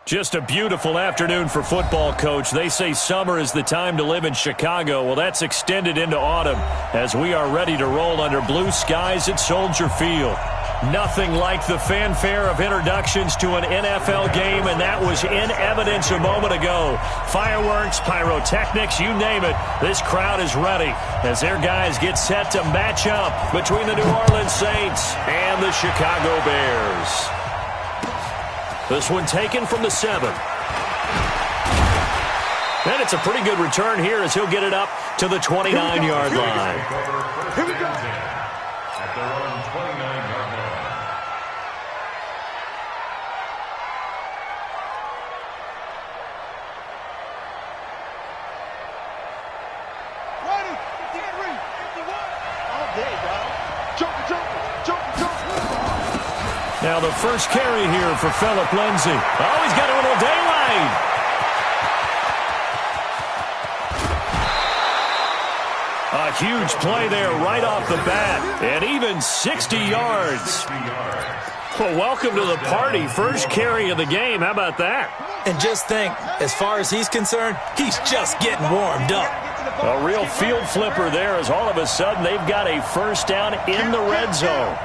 Just a beautiful afternoon for football, Coach. They say summer is the time to live in Chicago. Well, that's extended into autumn as we are ready to roll under blue skies at Soldier Field. Nothing like the fanfare of introductions to an NFL game, and that was in evidence a moment ago. Fireworks, pyrotechnics, you name it. This crowd is ready as their guys get set to match up between the New Orleans Saints and the Chicago Bears. This one taken from the 7. And it's a pretty good return here as he'll get it up to the 29-yard line. Here we go. At their own 29-yard line. Ready, 53, 51. All day, dog. Jump. Now the first carry here for Phillip Lindsay. Oh, he's got a little daylight. A huge play there right off the bat. And even 60 yards. Well, welcome to the party. First carry of the game. How about that? And just think, as far as he's concerned, he's just getting warmed up. A real field flipper there as all of a sudden they've got a first down in the red zone.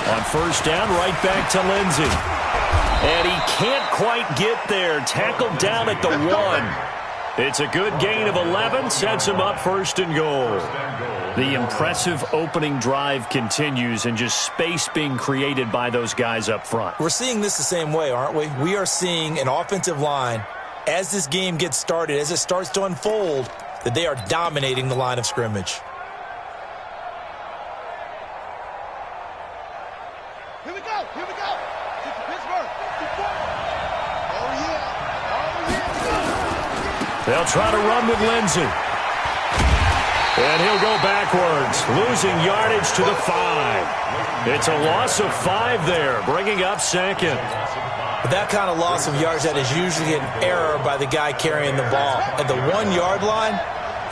On first down, right back to Lindsay. And he can't quite get there. Tackled down at the 1. It's a good gain of 11. Sets him up first and goal. The impressive opening drive continues and just space being created by those guys up front. We're seeing this the same way, aren't we? We are seeing an offensive line, as this game gets started, as it starts to unfold, that they are dominating the line of scrimmage. Here we go. This is Pittsburgh. Oh, yeah. They'll try to run with Lindsay. And he'll go backwards, losing yardage to the 5. It's a loss of 5 there, bringing up second. But that kind of loss of yards, that is usually an error by the guy carrying the ball. At the 1-yard line,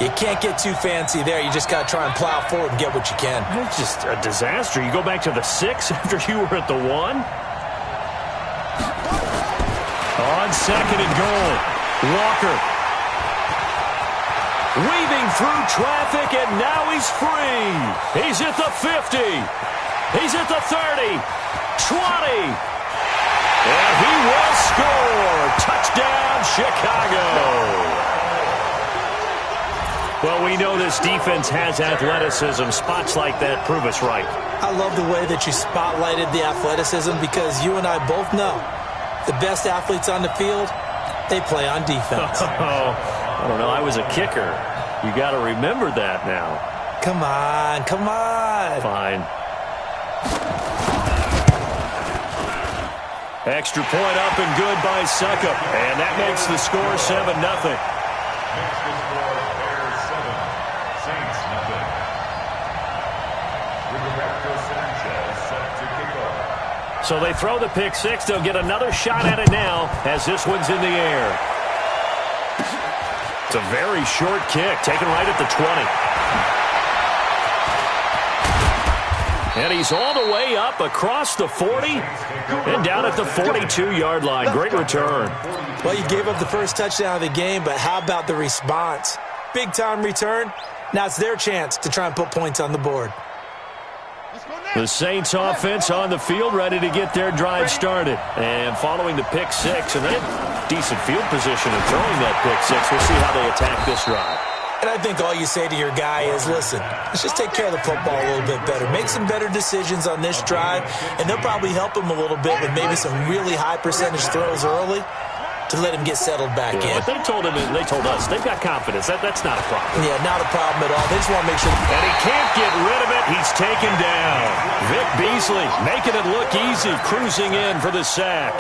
you can't get too fancy there. You just got to try and plow forward and get what you can. It's just a disaster. You go back to the 6 after you were at the 1. On second and goal, Walker. Weaving through traffic, and now he's free. He's at the 50. He's at the 30. 20. And he will score. Touchdown, Chicago. Well, we know this defense has athleticism. Spots like that prove us right. I love the way that you spotlighted the athleticism because you and I both know the best athletes on the field, they play on defense. I don't know. I was a kicker. You got to remember that now. Come on. Fine. Extra point up and good by Suckup. And that makes the score 7-0. So they throw the pick 6. They'll get another shot at it now as this one's in the air. It's a very short kick, taken right at the 20. And he's all the way up across the 40 and down at the 42-yard line. Great return. Well, you gave up the first touchdown of the game, but how about the response? Big-time return. Now it's their chance to try and put points on the board. The Saints offense on the field, ready to get their drive started. And following the pick 6, and they had decent field position in throwing that pick 6. We'll see how they attack this drive. And I think all you say to your guy is, listen, let's just take care of the football a little bit better. Make some better decisions on this drive, and they'll probably help him a little bit with maybe some really high percentage throws early to let him get settled back in. But they told him, and they told us, they've got confidence. That's not a problem. Yeah, not a problem at all. They just want to make sure. And he can't get rid of it. He's taken down. Vic Beasley making it look easy, cruising in for the sack.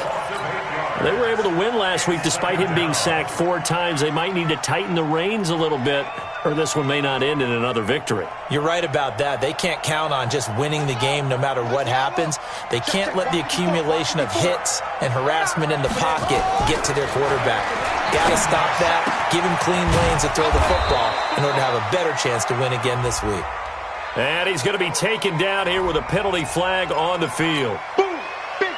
They were able to win last week despite him being sacked 4 times. They might need to tighten the reins a little bit, or this one may not end in another victory. You're right about that. They can't count on just winning the game no matter what happens. They can't let the accumulation of hits and harassment in the pocket get to their quarterback. Got to stop that, give him clean lanes to throw the football in order to have a better chance to win again this week. And he's going to be taken down here with a penalty flag on the field.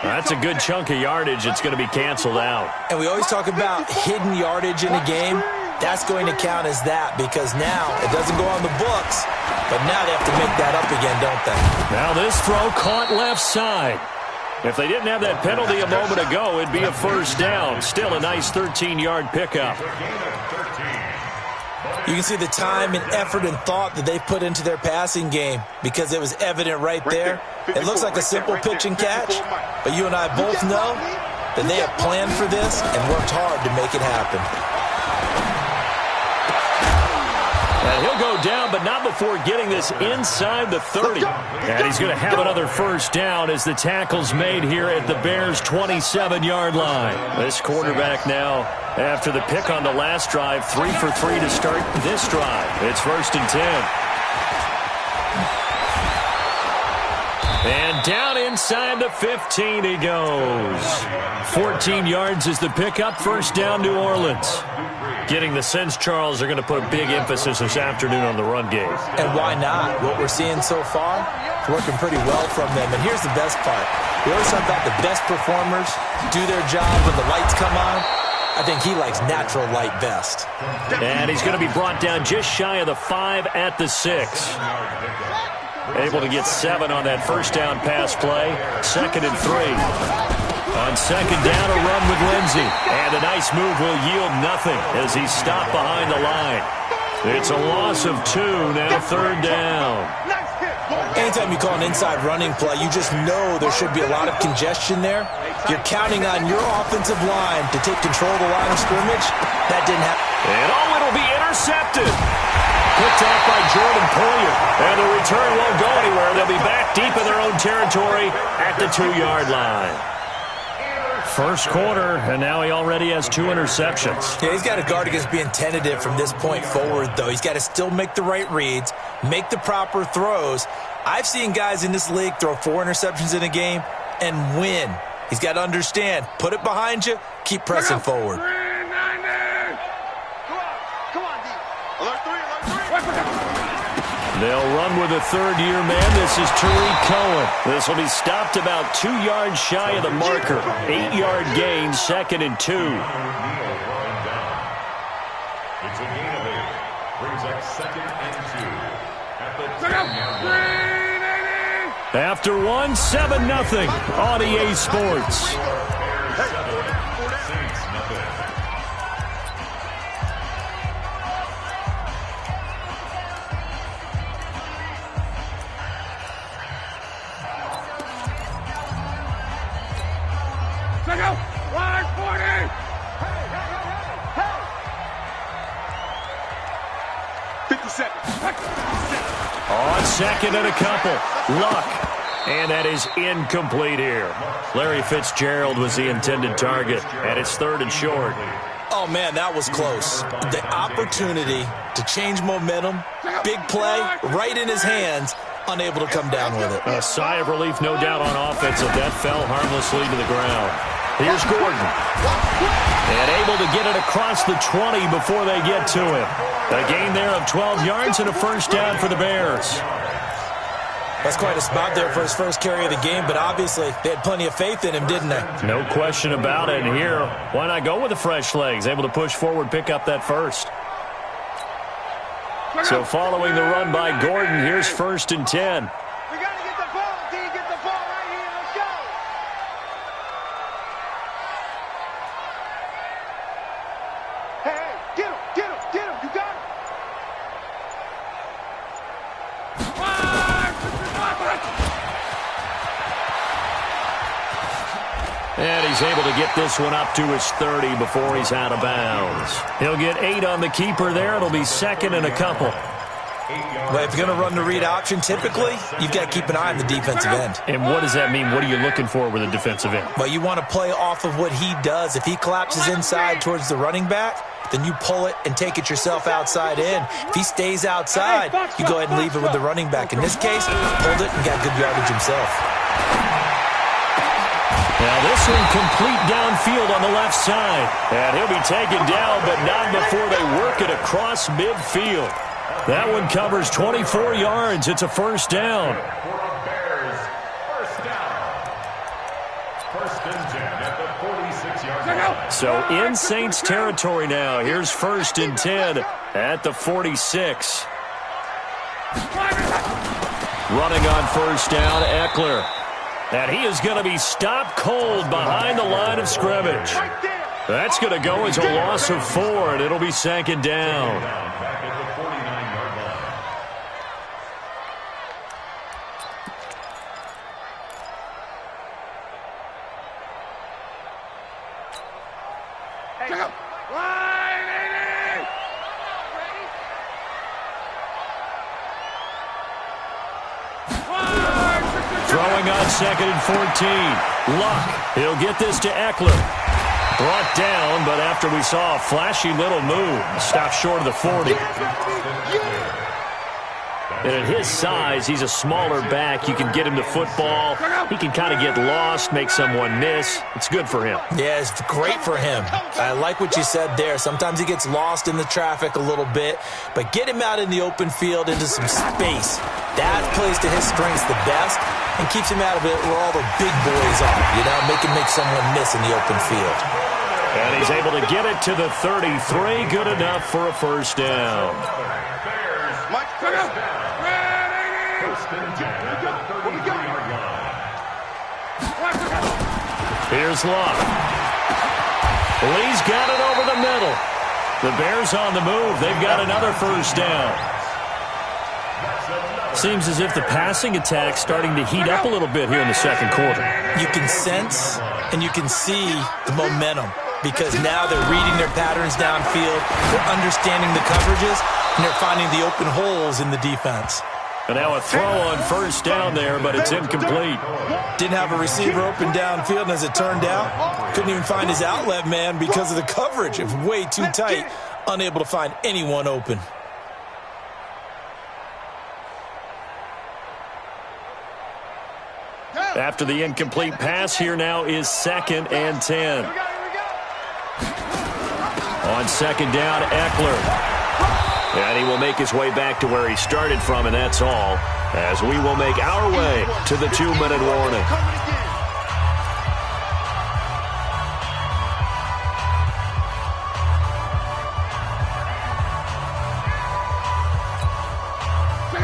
That's a good chunk of yardage. It's going to be canceled out. And we always talk about hidden yardage in a game. That's going to count as that because now it doesn't go on the books, but now they have to make that up again, don't they? Now this throw caught left side. If they didn't have that penalty a moment ago, it'd be a first down. Still a nice 13-yard pickup. You can see the time and effort and thought that they put into their passing game because it was evident right there. It looks like a simple pitch and catch, but you and I both know that they have planned for this and worked hard to make it happen. And he'll go down, but not before getting this inside the 30. And he's going to have another first down as the tackle's made here at the Bears' 27-yard line. This quarterback now, after the pick on the last drive, 3 for 3 to start this drive. It's 1st and 10. And down inside the 15 he goes. 14 yards is the pickup. First down, New Orleans. Getting the sense, Charles, are going to put a big emphasis this afternoon on the run game. And why not? What we're seeing so far, it's working pretty well from them. And here's the best part. We always talk about the best performers do their job when the lights come on. I think he likes natural light best. And he's going to be brought down just shy of the 5 at the 6. Able to get 7 on that first down pass play. 2nd and 3. On 2nd down, a run with Lindsey. And a nice move will yield nothing as he's stopped behind the line. It's a loss of 2, now 3rd down. Anytime you call an inside running play, you just know there should be a lot of congestion there. You're counting on your offensive line to take control of the line of scrimmage. That didn't happen. And it'll be intercepted. Picked off by Jordan Poyer. And the return won't go anywhere. They'll be back deep in their own territory at the 2-yard line. First quarter, and now he already has 2 interceptions. Yeah, he's got to guard against being tentative from this point forward, though. He's got to still make the right reads, make the proper throws. I've seen guys in this league throw 4 interceptions in a game and win. He's got to understand, put it behind you, keep pressing forward. They'll run with a third-year man. This is Tariq Cohen. This will be stopped about 2 yards shy of the marker. 8-yard gain, 2nd and 2. It's a gain of 8. Brings up 2nd and 2. At the 10-yard line. After 1, 7-0 on EA Sports. On 2nd and a couple. Luck. And that is incomplete here. Larry Fitzgerald was the intended target. And it's 3rd and short. Oh, man, that was close. The opportunity to change momentum, big play, right in his hands, unable to come down with it. A sigh of relief, no doubt, on offense if that fell harmlessly to the ground. Here's Gordon. And able to get it across the 20 before they get to him. A gain there of 12 yards and a first down for the Bears. That's quite a spot there for his first carry of the game, but obviously they had plenty of faith in him, didn't they? No question about it. And here, why not go with the fresh legs? Able to push forward, pick up that first. So following the run by Gordon, here's 1st and 10. We got to get the ball, D. Get the ball right here. Let's go. Hey, get him, get him, get him. You got him. And he's able to get this one up to his 30 before he's out of bounds. He'll get 8 on the keeper there. It'll be 2nd and a couple. Well, if you're going to run the read option, typically, you've got to keep an eye on the defensive end. And what does that mean? What are you looking for with a defensive end? Well, you want to play off of what he does. If he collapses inside towards the running back, then you pull it and take it yourself outside in. If he stays outside, you go ahead and leave it with the running back. In this case, pulled it and got good yardage himself. Now this one complete downfield on the left side. And he'll be taken down, but not before they work it across midfield. That one covers 24 yards. It's a first down. So in Saints territory now. Here's 1st and 10 at the 46. Running on 1st down, Eckler. And he is going to be stopped cold behind the line of scrimmage. That's going to go as a loss of 4, and it'll be 2nd down. Back at the 49-yard line. Check out. Throwing on 2nd and 14. Luck. He'll get this to Eckler. Brought down, but after we saw a flashy little move, stopped short of the 40. And at his size, he's a smaller back. You can get him to football. He can kind of get lost, make someone miss. It's good for him. Yeah, it's great for him. I like what you said there. Sometimes he gets lost in the traffic a little bit, but get him out in the open field into some space. That plays to his strengths the best and keeps him out of it where all the big boys are, make him make someone miss in the open field. And he's able to get it to the 33. Good enough for a 1st down. Mike, check out. Here's Luck. Lee's got it over the middle. The Bears on the move. They've got another 1st down. Seems as if the passing attack's starting to heat up a little bit here in the 2nd quarter. You can sense and you can see the momentum because now they're reading their patterns downfield, they're understanding the coverages, and they're finding the open holes in the defense. And now a throw on 1st down there, but it's incomplete. Didn't have a receiver open downfield, and as it turned out, couldn't even find his outlet man because of the coverage. It was way too tight, unable to find anyone open. After the incomplete pass, here now is 2nd and 10. On 2nd down, Eckler. And he will make his way back to where he started from, and that's all, as we will make our way to the 2-minute warning.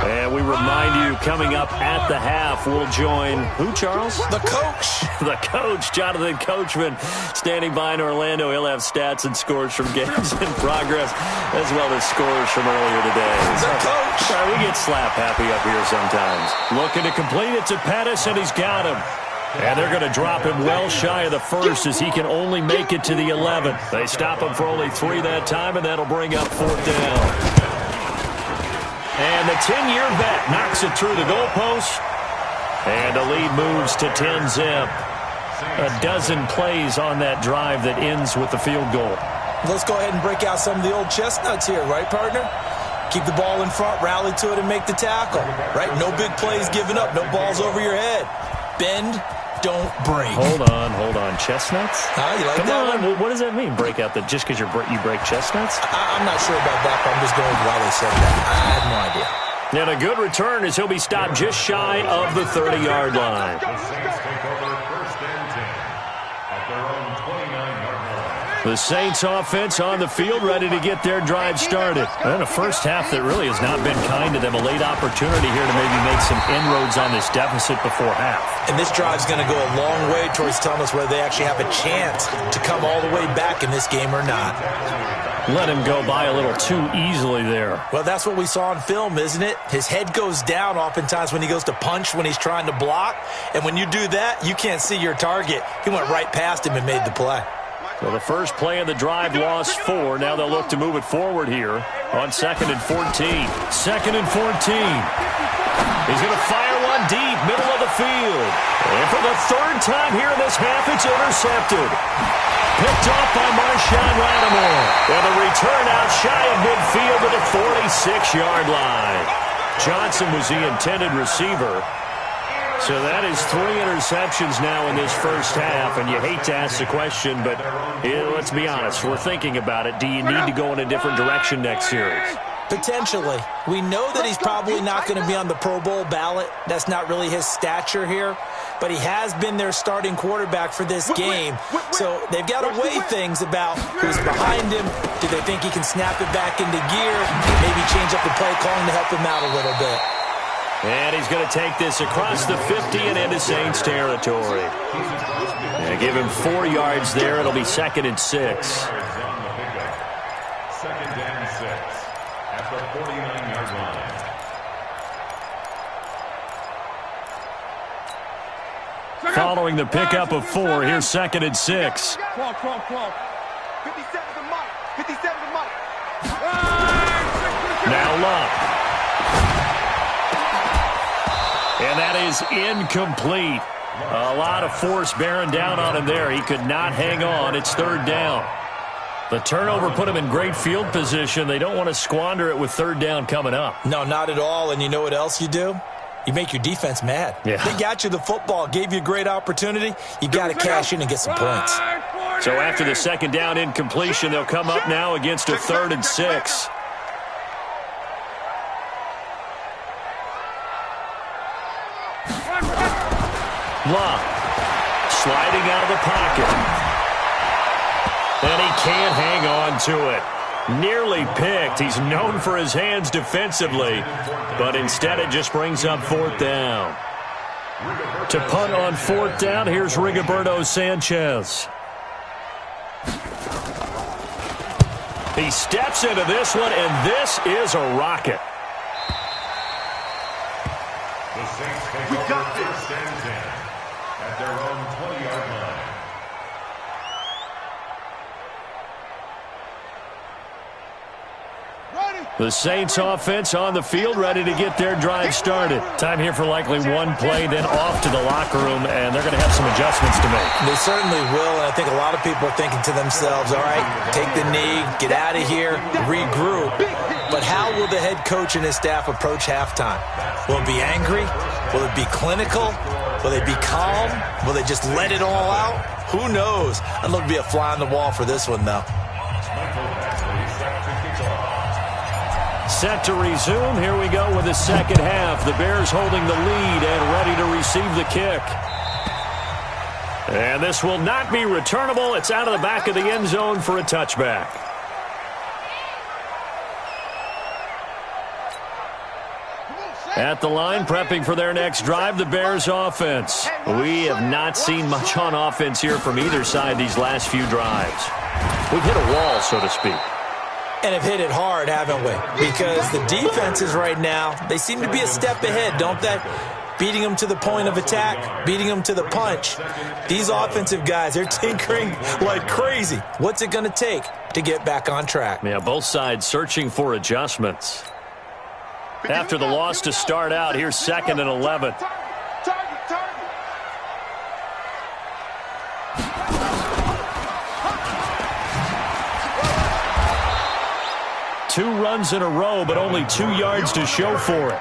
And we remind you, coming up at the half, we'll join who, Charles? The coach. The coach, Jonathan Coachman, standing by in Orlando. He'll have stats and scores from games in progress, as well as scores from earlier today. The coach. We get slap happy up here sometimes. Looking to complete it to Pettis, and he's got him. And they're going to drop him well shy of the 1st as he can only make it to the 11th. They stop him for only 3 that time, and that'll bring up 4th down. And the 10-year vet knocks it through the goalpost. And the lead moves to 10-zip. A dozen plays on that drive that ends with the field goal. Let's go ahead and break out some of the old chestnuts here, right, partner? Keep the ball in front, rally to it, and make the tackle, right? No big plays given up, no balls over your head. Bend, don't break. Hold on. Chestnuts? You like Come that on. one? What does that mean? Break out just because you break chestnuts? I'm not sure about that, but I'm just going with why they said that. I have no idea. And a good return as he'll be stopped just shy of the 30-yard line. Saints take over 1st and 10 at their own 29-yard line. The Saints offense on the field, ready to get their drive started. And a first half that really has not been kind to them. A late opportunity here to maybe make some inroads on this deficit before half. And this drive's going to go a long way towards telling us whether they actually have a chance to come all the way back in this game or not. Let him go by a little too easily there. Well, that's what we saw in film, isn't it? His head goes down oftentimes when he goes to punch, when he's trying to block. And when you do that, you can't see your target. He went right past him and made the play. So the first play of the drive lost 4. Now they'll look to move it forward here on 2nd and 14. 2nd and 14. He's going to fire one deep, middle of the field. And for the 3rd time here in this half, it's intercepted. Picked off by Marshawn Lattimore. And the return out shy of midfield to the 46-yard line. Johnson was the intended receiver. So that is 3 interceptions now in this first half, and you hate to ask the question, but let's be honest. We're thinking about it. Do you need to go in a different direction next series? Potentially. We know that he's probably not going to be on the Pro Bowl ballot. That's not really his stature here. But he has been their starting quarterback for this game. So they've got to weigh things about who's behind him. Do they think he can snap it back into gear? Maybe change up the play calling to help him out a little bit. And he's going to take this across the 50 and into Saints territory. And give him 4 yards there. It'll be 2nd and 6. 2nd and 6 at the 49-yard line. Following the pickup of 4, here's 2nd and 6. 57 to Mike. 57 to Mike. Now Love. And that is incomplete. A lot of force bearing down on him there. He could not hang on. It's 3rd down. The turnover put him in great field position. They don't want to squander it with 3rd down coming up. No, not at all. And you know what else you do? You make your defense mad. Yeah. They got you the football, gave you a great opportunity. You got to cash in and get some points. So after the 2nd down incompletion, they'll come up now against a 3rd and 6. Love sliding out of the pocket. And he can't hang on to it. Nearly picked. He's known for his hands defensively, but instead it just brings up 4th down. To punt on 4th down, here's Rigoberto Sanchez. He steps into this one, and this is a rocket. The Saints take over 1st and 10 at their own 20-yard line. The Saints offense on the field, ready to get their drive started. Time here for likely one play, then off to the locker room, and they're going to have some adjustments to make. They certainly will, and I think a lot of people are thinking to themselves, all right, take the knee, get out of here, regroup. But how will the head coach and his staff approach halftime? Will it be angry? Will it be clinical? Will they be calm? Will they just let it all out? Who knows? I'd love to be a fly on the wall for this one, though. Set to resume. Here we go with the 2nd half. The Bears holding the lead and ready to receive the kick. And this will not be returnable. It's out of the back of the end zone for a touchback. At the line, prepping for their next drive, the Bears offense. We have not seen much on offense here from either side these last few drives. We've hit a wall, so to speak. And have hit it hard, haven't we? Because the defenses right now, they seem to be a step ahead, don't they? Beating them to the point of attack, beating them to the punch. These offensive guys, they're tinkering like crazy. What's it going to take to get back on track? Yeah, both sides searching for adjustments. After the loss to start out, here's 2nd and 11. Two runs in a row, but only 2 yards to show for it.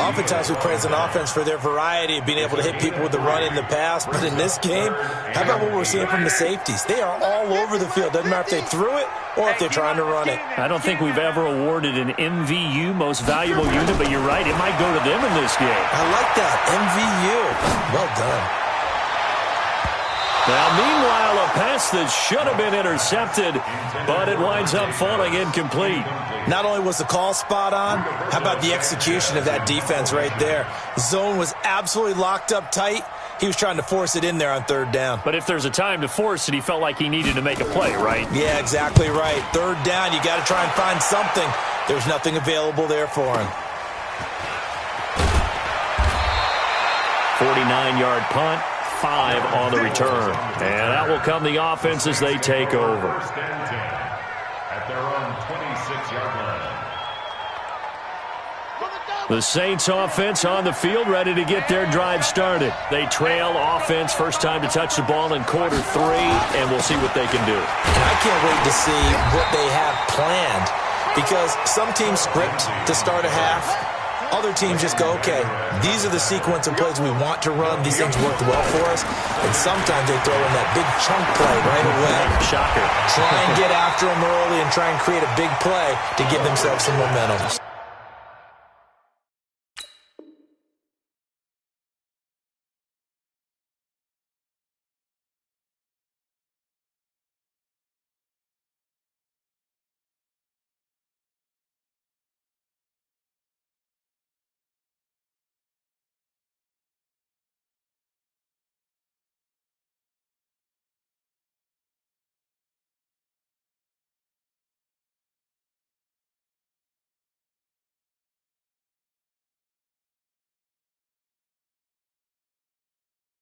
Oftentimes we praise an offense for their variety of being able to hit people with the run in the pass. But in this game, how about what we're seeing from the safeties? They are all over the field. Doesn't matter if they threw it or if they're trying to run it. I don't think we've ever awarded an MVU, most valuable unit, but you're right. It might go to them in this game. I like that. MVU. Well done. Now, meanwhile, a pass that should have been intercepted, but it winds up falling incomplete. Not only was the call spot on, how about the execution of that defense right there? Zone was absolutely locked up tight. He was trying to force it in there on 3rd down. But if there's a time to force it, he felt like he needed to make a play, right? Yeah, exactly right. 3rd down, you got to try and find something. There's nothing available there for him. 49-yard punt. 5 on the return. And that will come the offense as they take over. At their own 26-yard line. The Saints offense on the field, ready to get their drive started. They trail offense, first time to touch the ball in quarter 3, and we'll see what they can do. And I can't wait to see what they have planned, because some teams script to start a half. Other teams just go, okay, these are the sequence of plays we want to run. These things worked well for us. And sometimes they throw in that big chunk play right away. Shocker. Try and get after them early and try and create a big play to give themselves some momentum.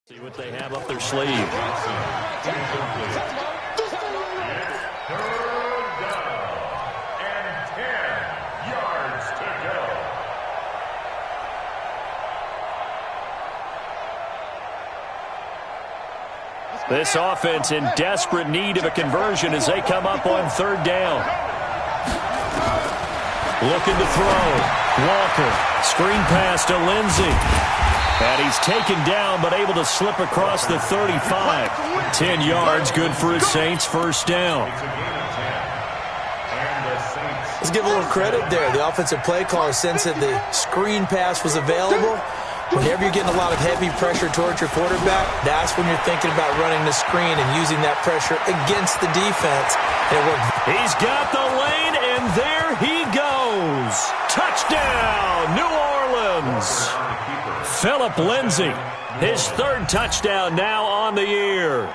See what they have up their sleeve. Third down and 10 yards to go. This offense in desperate need of a conversion as they come up on third down. Looking to throw. Walker. Screen pass to Lindsey. And he's taken down, but able to slip across the 35. 10 yards, good for his Saints first down. Let's give a little credit there. The offensive play caller sensed that the screen pass was available. Whenever you're getting a lot of heavy pressure towards your quarterback, that's when you're thinking about running the screen and using that pressure against the defense. And it worked. He's got the lane, and there he goes. Touchdown, New Orleans. Phillip Lindsay, his third touchdown now on the year,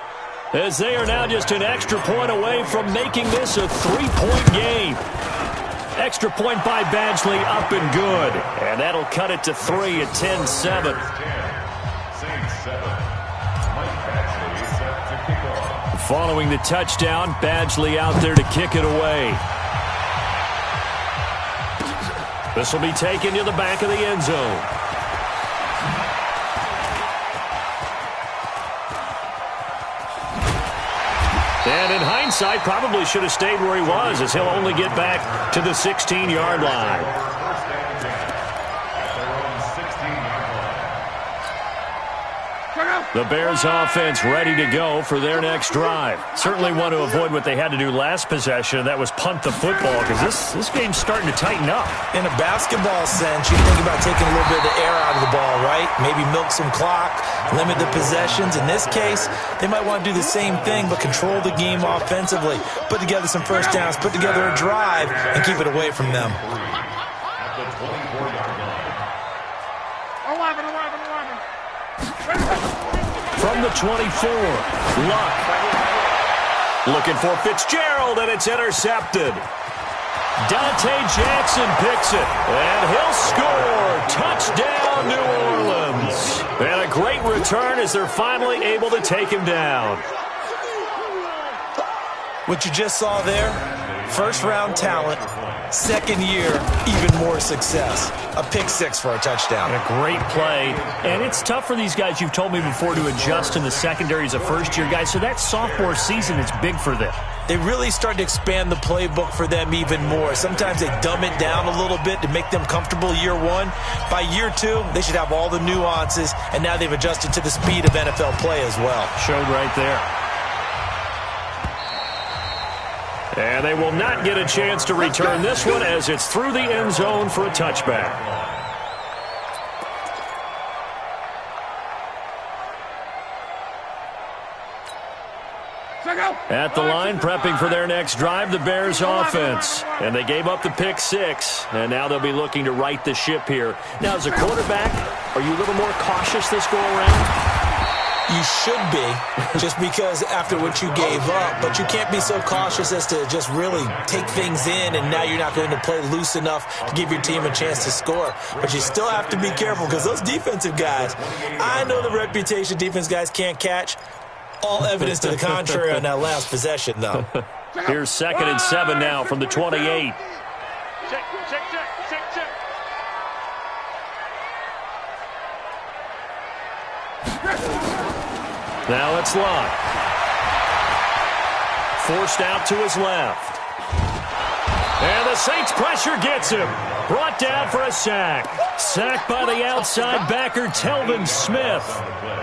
as they are now just an extra point away from making this a three-point game. Extra point by Badgley, up and good. And that'll cut it to 3 at 10-7. Following the touchdown, Badgley out there to kick it away. This will be taken to the back of the end zone. And in hindsight, probably should have stayed where he was, as he'll only get back to the 16-yard line. The Bears offense ready to go for their next drive. Certainly want to avoid what they had to do last possession, and that was punt the football, because this game's starting to tighten up. In a basketball sense, you think about taking a little bit of the air out of the ball, right? Maybe milk some clock, limit the possessions. In this case, they might want to do the same thing, but control the game offensively. Put together some first downs, put together a drive, and keep it away from them. From the 24, Luck. Looking for Fitzgerald, and it's intercepted. Dante Jackson picks it, and he'll score. Touchdown, New Orleans. And a great return as they're finally able to take him down. What you just saw there, first-round talent, second year, even more success. A pick six for a touchdown. And a great play. And it's tough for these guys, you've told me before, to adjust in the secondary as a first-year guy. So that sophomore season is big for them. They really start to expand the playbook for them even more. Sometimes they dumb it down a little bit to make them comfortable year one. By year two, they should have all the nuances, and now they've adjusted to the speed of NFL play as well. Showed right there. And they will not get a chance to return this one, as it's through the end zone for a touchback. At the line, prepping for their next drive, the Bears offense. And they gave up the pick six, and now they'll be looking to right the ship here. Now, as a quarterback, are you a little more cautious this go-around? You should be, just because after what you gave up, but you can't be so cautious as to just really take things in, and now you're not going to play loose enough to give your team a chance to score. But you still have to be careful, because those defensive guys, I know the reputation defense guys can't catch. All evidence to the contrary on that last possession, though. Here's 2nd and 7 now from the 28. Now it's Luck. Forced out to his left. And the Saints pressure gets him. Brought down for a sack. Sacked by the outside backer, Telvin Smith.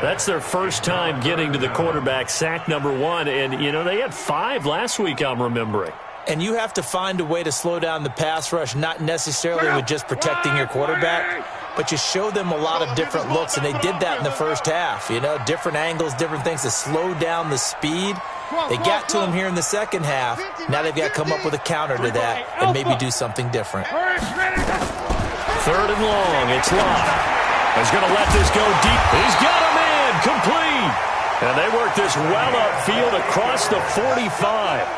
That's their first time getting to the quarterback, sack number 1. And, you know, they had 5 last week, I'm remembering. And you have to find a way to slow down the pass rush, not necessarily with just protecting your quarterback, but you show them a lot of different looks, and they did that in the first half. You know, different angles, different things to slow down the speed. They got to him here in the second half. Now they've got to come up with a counter to that and maybe do something different. 3rd and long. It's Lott. He's going to let this go deep. He's got him in. Complete. And they work this well upfield across the 45.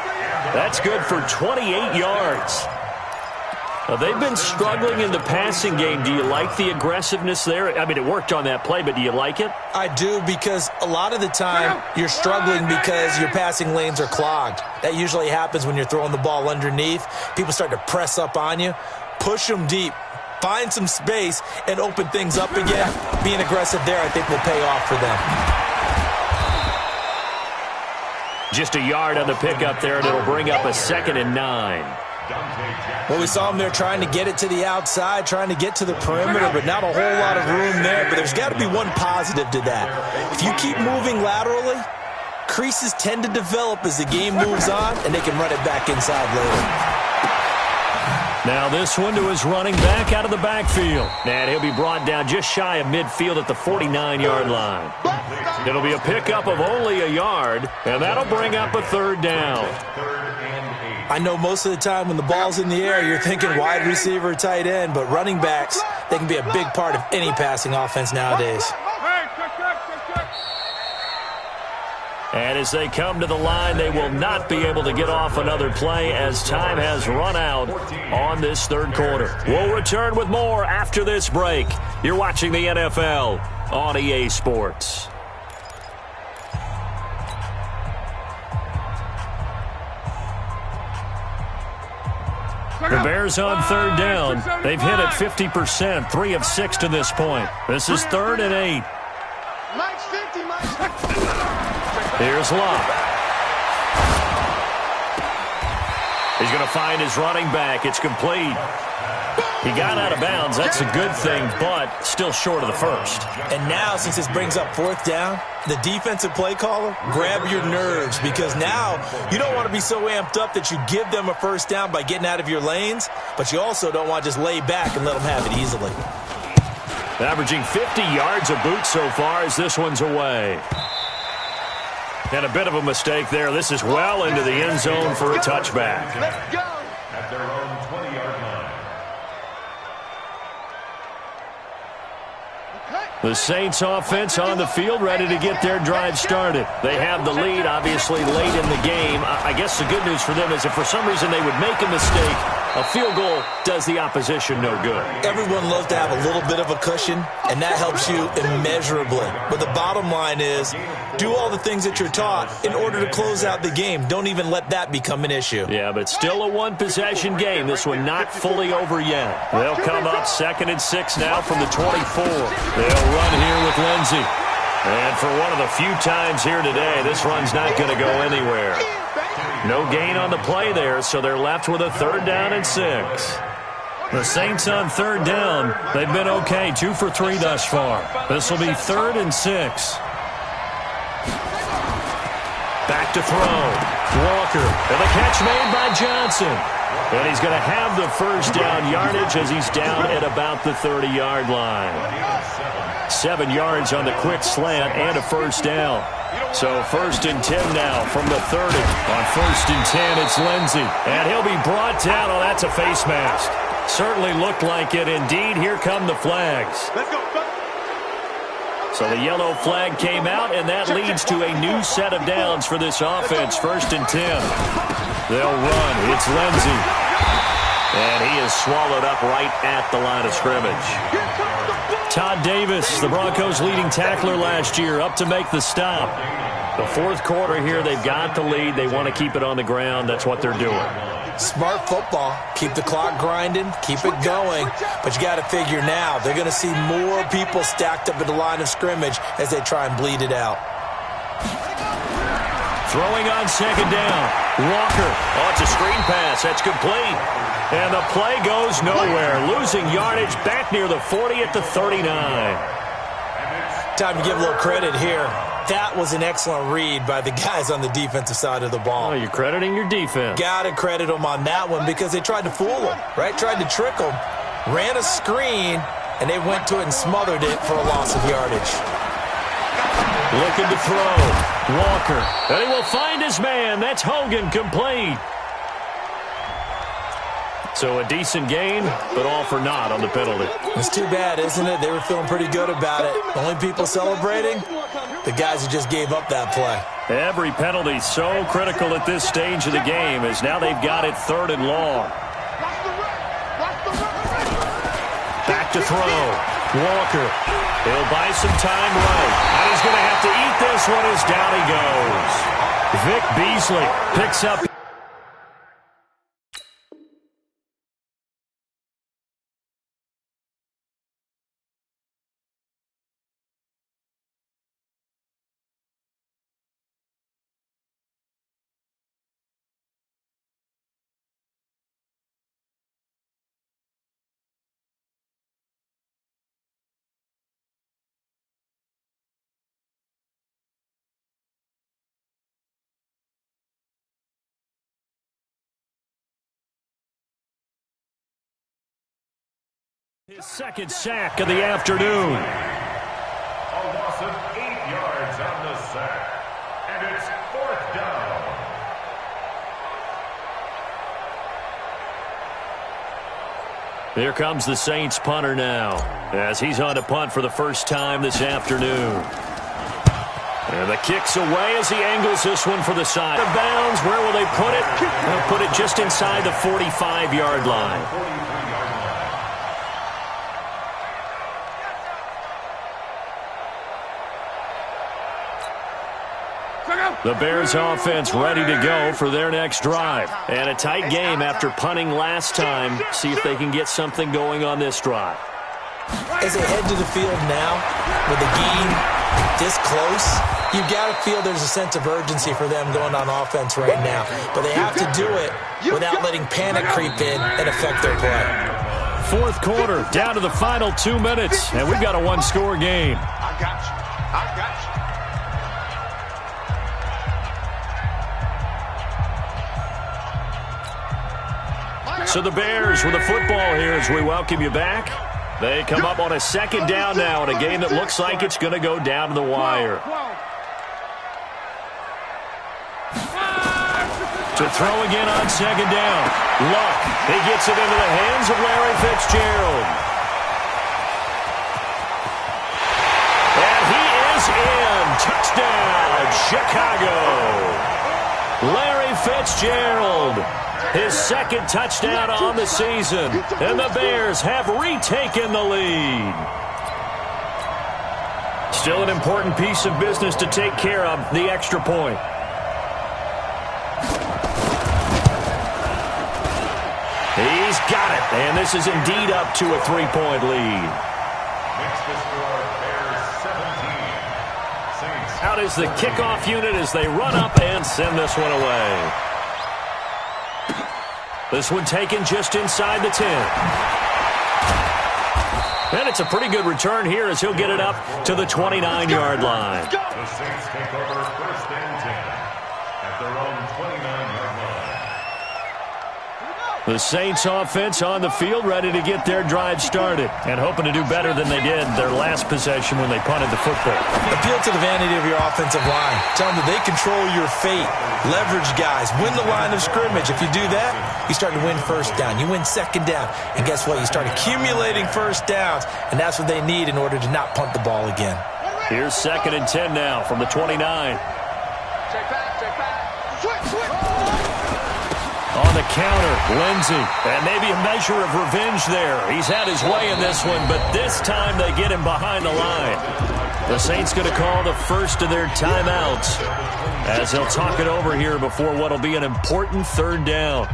That's good for 28 yards. They've been struggling in the passing game. Do you like the aggressiveness there? I mean, it worked on that play, but do you like it? I do, because a lot of the time you're struggling because your passing lanes are clogged. That usually happens when you're throwing the ball underneath. People start to press up on you. Push them deep. Find some space and open things up again. Being aggressive there, I think, will pay off for them. Just a yard on the pickup there, and it'll bring up a 2nd and 9. Well, we saw him there trying to get it to the outside, trying to get to the perimeter, but not a whole lot of room there. But there's got to be one positive to that. If you keep moving laterally, creases tend to develop as the game moves on, and they can run it back inside later. Now this one to his running back out of the backfield. And he'll be brought down just shy of midfield at the 49-yard line. It'll be a pickup of only a yard, and that'll bring up a 3rd down. I know most of the time when the ball's in the air, you're thinking wide receiver, tight end, but running backs, they can be a big part of any passing offense nowadays. And as they come to the line, they will not be able to get off another play as time has run out on this 3rd quarter. We'll return with more after this break. You're watching the NFL on EA Sports. The Bears on 3rd down. They've hit it 50%, 3 of 6 to this point. This is 3rd and 8. Here's Lott. He's going to find his running back. It's complete. He got out of bounds. That's a good thing, but still short of the 1st. And now, since this brings up 4th down, the defensive play caller, grab your nerves, because now you don't want to be so amped up that you give them a 1st down by getting out of your lanes, but you also don't want to just lay back and let them have it easily. Averaging 50 yards a boot so far as this one's away. And a bit of a mistake there. This is well into the end zone for a touchback. Let's go. At their own 20-yard line. The Saints offense on the field, ready to get their drive started. They have the lead, obviously, late in the game. I guess the good news for them is if for some reason they would make a mistake, a field goal does the opposition no good. Everyone loves to have a little bit of a cushion, and that helps you immeasurably. But the bottom line is, do all the things that you're taught in order to close out the game. Don't even let that become an issue. Yeah, but still a one-possession game. This one not fully over yet. They'll come up 2nd and 6 now from the 24. They'll run here with Lindsey. And for one of the few times here today, this run's not going to go anywhere. No gain on the play there, so they're left with a 3rd down and 6. The Saints on 3rd down. They've been okay, 2 for 3 thus far. This will be 3rd and 6. Back to throw. Walker, and the catch made by Johnson. And he's going to have the 1st down yardage as he's down at about the 30-yard line. 7 yards on the quick slant and a 1st down. So 1st and 10 now from the 30. On 1st and 10, it's Lindsey. And he'll be brought down. Oh, that's a face mask. Certainly looked like it. Indeed, here come the flags. Let's go. So the yellow flag came out, and that leads to a new set of downs for this offense. 1st and 10. They'll run. It's Lindsey. And he is swallowed up right at the line of scrimmage. Todd Davis, the Broncos' leading tackler last year, up to make the stop. The 4th quarter here, they've got the lead. They want to keep it on the ground. That's what they're doing. Smart football. Keep the clock grinding. Keep it going. But you got to figure now, they're going to see more people stacked up at the line of scrimmage as they try and bleed it out. Throwing on 2nd down. Walker. Oh, it's a screen pass. That's complete. And the play goes nowhere. Losing yardage back near the 40 at the 39. Time to give a little credit here. That was an excellent read by the guys on the defensive side of the ball. Oh, you're crediting your defense. Got to credit them on that one because they tried to fool them, right? Tried to trick them. Ran a screen, and they went to it and smothered it for a loss of yardage. Looking to throw. Walker. And he will find his man. That's Hogan, complete. So a decent gain, but all for naught on the penalty. It's too bad, isn't it? They were feeling pretty good about it. Only people celebrating? The guys who just gave up that play. Every penalty so critical at this stage of the game as now they've got it 3rd and long. Back to throw. Walker. He'll buy some time right. And he's going to have to eat this one as down he goes. Vic Beasley picks up. His second sack of the afternoon. A loss of 8 yards on the sack. And it's 4th down. Here comes the Saints punter now as he's on to punt for the first time this afternoon. And the kick's away as he angles this one for the side. Out of bounds, where will they put it? They'll put it just inside the 45-yard line. The Bears offense ready to go for their next drive. And a tight game after punting last time. See if they can get something going on this drive. As they head to the field now, with the game this close, you've got to feel there's a sense of urgency for them going on offense right now. But they have to do it without letting panic creep in and affect their play. 4th quarter, down to the final 2 minutes. And we've got a one-score game. I got you. I got you. So the Bears with the football here as we welcome you back. They come up on a 2nd down now in a game that looks like it's going to go down to the wire. To throw again on 2nd down. Luck. He gets it into the hands of Larry Fitzgerald. And he is in. Touchdown, Chicago. Larry Fitzgerald. His 2nd touchdown on the season. And the Bears have retaken the lead. Still an important piece of business to take care of, the extra point. He's got it. And this is indeed up to a 3-point lead. Makes the score Bears 17. Saints. Out is the kickoff unit as they run up and send this one away. This one taken just inside the 10. And it's a pretty good return here as he'll get it up to the 29-yard line. The Saints take over 1st and 10 at their own 29-yard line. The Saints offense on the field ready to get their drive started and hoping to do better than they did their last possession when they punted the football. Appeal to the vanity of your offensive line. Tell them that they control your fate. Leverage guys. Win the line of scrimmage. If you do that, you start to win 1st down. You win 2nd down. And guess what? You start accumulating 1st downs. And that's what they need in order to not punt the ball again. Here's 2nd and 10 now from the 29. Check back. Switch. On the counter, Lindsey. And maybe a measure of revenge there. He's had his way in this one, but this time they get him behind the line. The Saints going to call the first of their timeouts as they'll talk it over here before what will be an important 3rd down.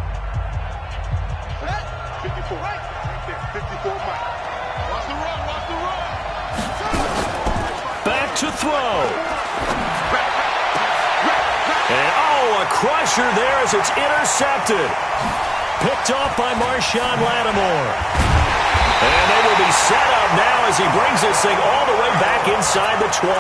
54. Right there. 54, Mike. Watch the run. Back to throw. And, oh, Oh, a crusher there as it's intercepted. Picked off by Marshawn Lattimore. And they will be set up now as he brings this thing all the way back inside the 20.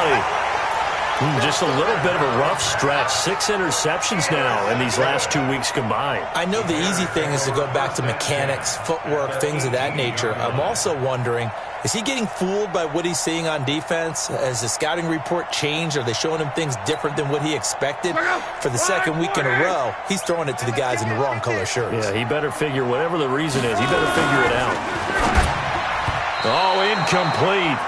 Just a little bit of a rough stretch. 6 interceptions now in these last 2 weeks combined. I know the easy thing is to go back to mechanics, footwork, things of that nature. I'm also wondering, is he getting fooled by what he's seeing on defense? Has the scouting report changed? Are they showing him things different than what he expected? For the second week in a row, he's throwing it to the guys in the wrong color shirts. Yeah, he better figure, whatever the reason is, he better figure it out. Oh, incomplete.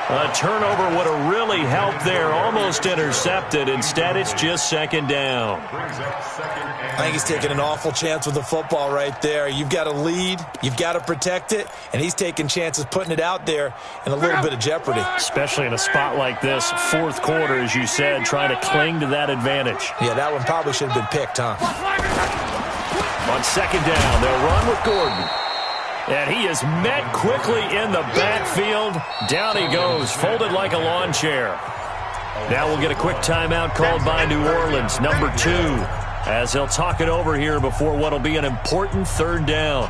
A turnover would have really helped there. Almost intercepted. Instead, it's just second down. I think he's taking an awful chance with the football right there. You've got a lead. You've got to protect it. And he's taking chances putting it out there in a little bit of jeopardy. Especially in a spot like this, fourth quarter, as you said, trying to cling to that advantage. Yeah, that one probably should have been picked, huh? On second down, they'll run with Gordon. And he is met quickly in the backfield. Down he goes, folded like a lawn chair. Now we'll get a quick timeout called by New Orleans, number 2, as they'll talk it over here before what will be an important third down.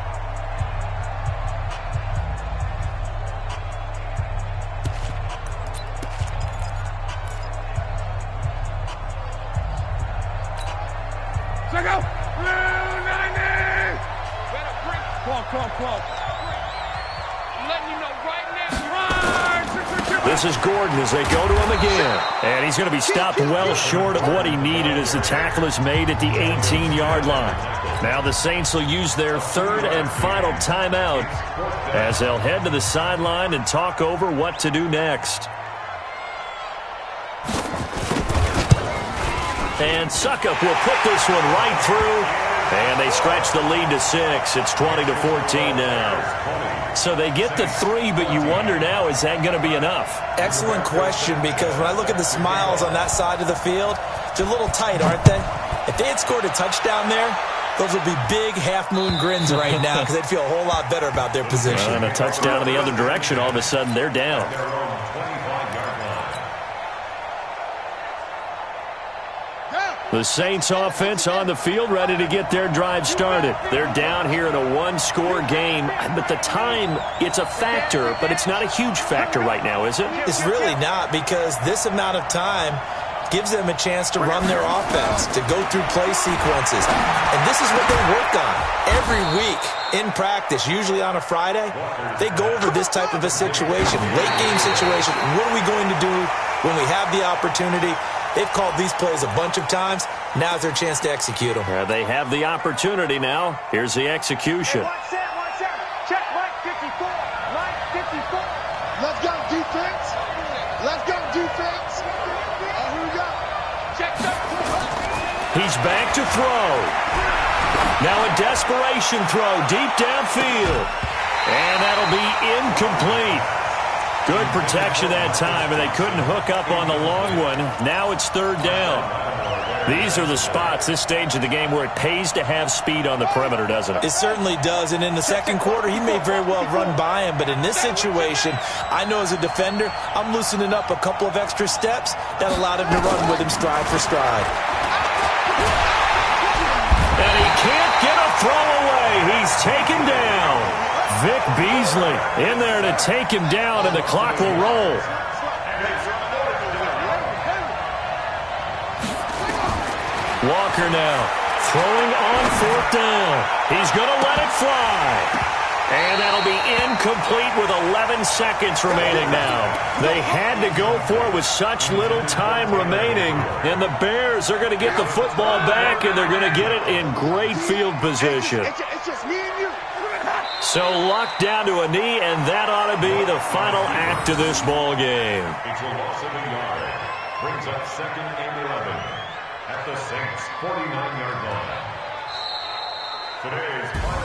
This is Gordon as they go to him again. And he's going to be stopped well short of what he needed as the tackle is made at the 18-yard line. Now the Saints will use their third and final timeout as they'll head to the sideline and talk over what to do next. And Suckup will put this one right through. And they stretch the lead to 6. It's 20-14 now. So they get to 3, but you wonder now, is that going to be enough? Excellent question, because when I look at the smiles on that side of the field, they're a little tight, aren't they? If they had scored a touchdown there, those would be big half-moon grins right now because they'd feel a whole lot better about their position. And a touchdown in the other direction, all of a sudden they're down. The Saints offense on the field, ready to get their drive started. They're down here in a one-score game, but the time, it's a factor, but it's not a huge factor right now, is it? It's really not, because this amount of time gives them a chance to run their offense, to go through play sequences. And this is what they work on every week in practice, usually on a Friday. They go over this type of a situation, late-game situation. What are we going to do when we have the opportunity? They've called these plays a bunch of times. Now's their chance to execute them. They have the opportunity now. Here's the execution. Check, line 54. Line 54. Let's go, defense. Let's go, defense. Here we go. Check. He's back to throw. Now a desperation throw deep downfield. And that'll be incomplete. Good protection that time, and they couldn't hook up on the long one. Now it's third down. These are the spots, this stage of the game, where it pays to have speed on the perimeter, doesn't it? It certainly does, and in the second quarter, he may very well run by him, but in this situation, I know as a defender, I'm loosening up a couple of extra steps that allowed him to run with him stride for stride. And he can't get a throw away. He's taken down. Vic Beasley in there to take him down, and the clock will roll. Walker now throwing on fourth down. He's going to let it fly. And that'll be incomplete with 11 seconds remaining now. They had to go for it with such little time remaining. And the Bears are going to get the football back, and they're going to get it in great field position. It's just me and you. So locked down to a knee, and that ought to be the final act of this ball game. It's a loss of a yard. Brings up second and 11 at the Saints' 49-yard line.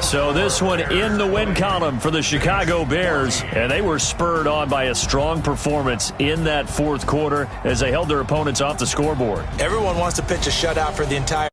So this one in the win column for the Chicago Bears, and they were spurred on by a strong performance in that fourth quarter as they held their opponents off the scoreboard. Everyone wants to pitch a shutout for the entire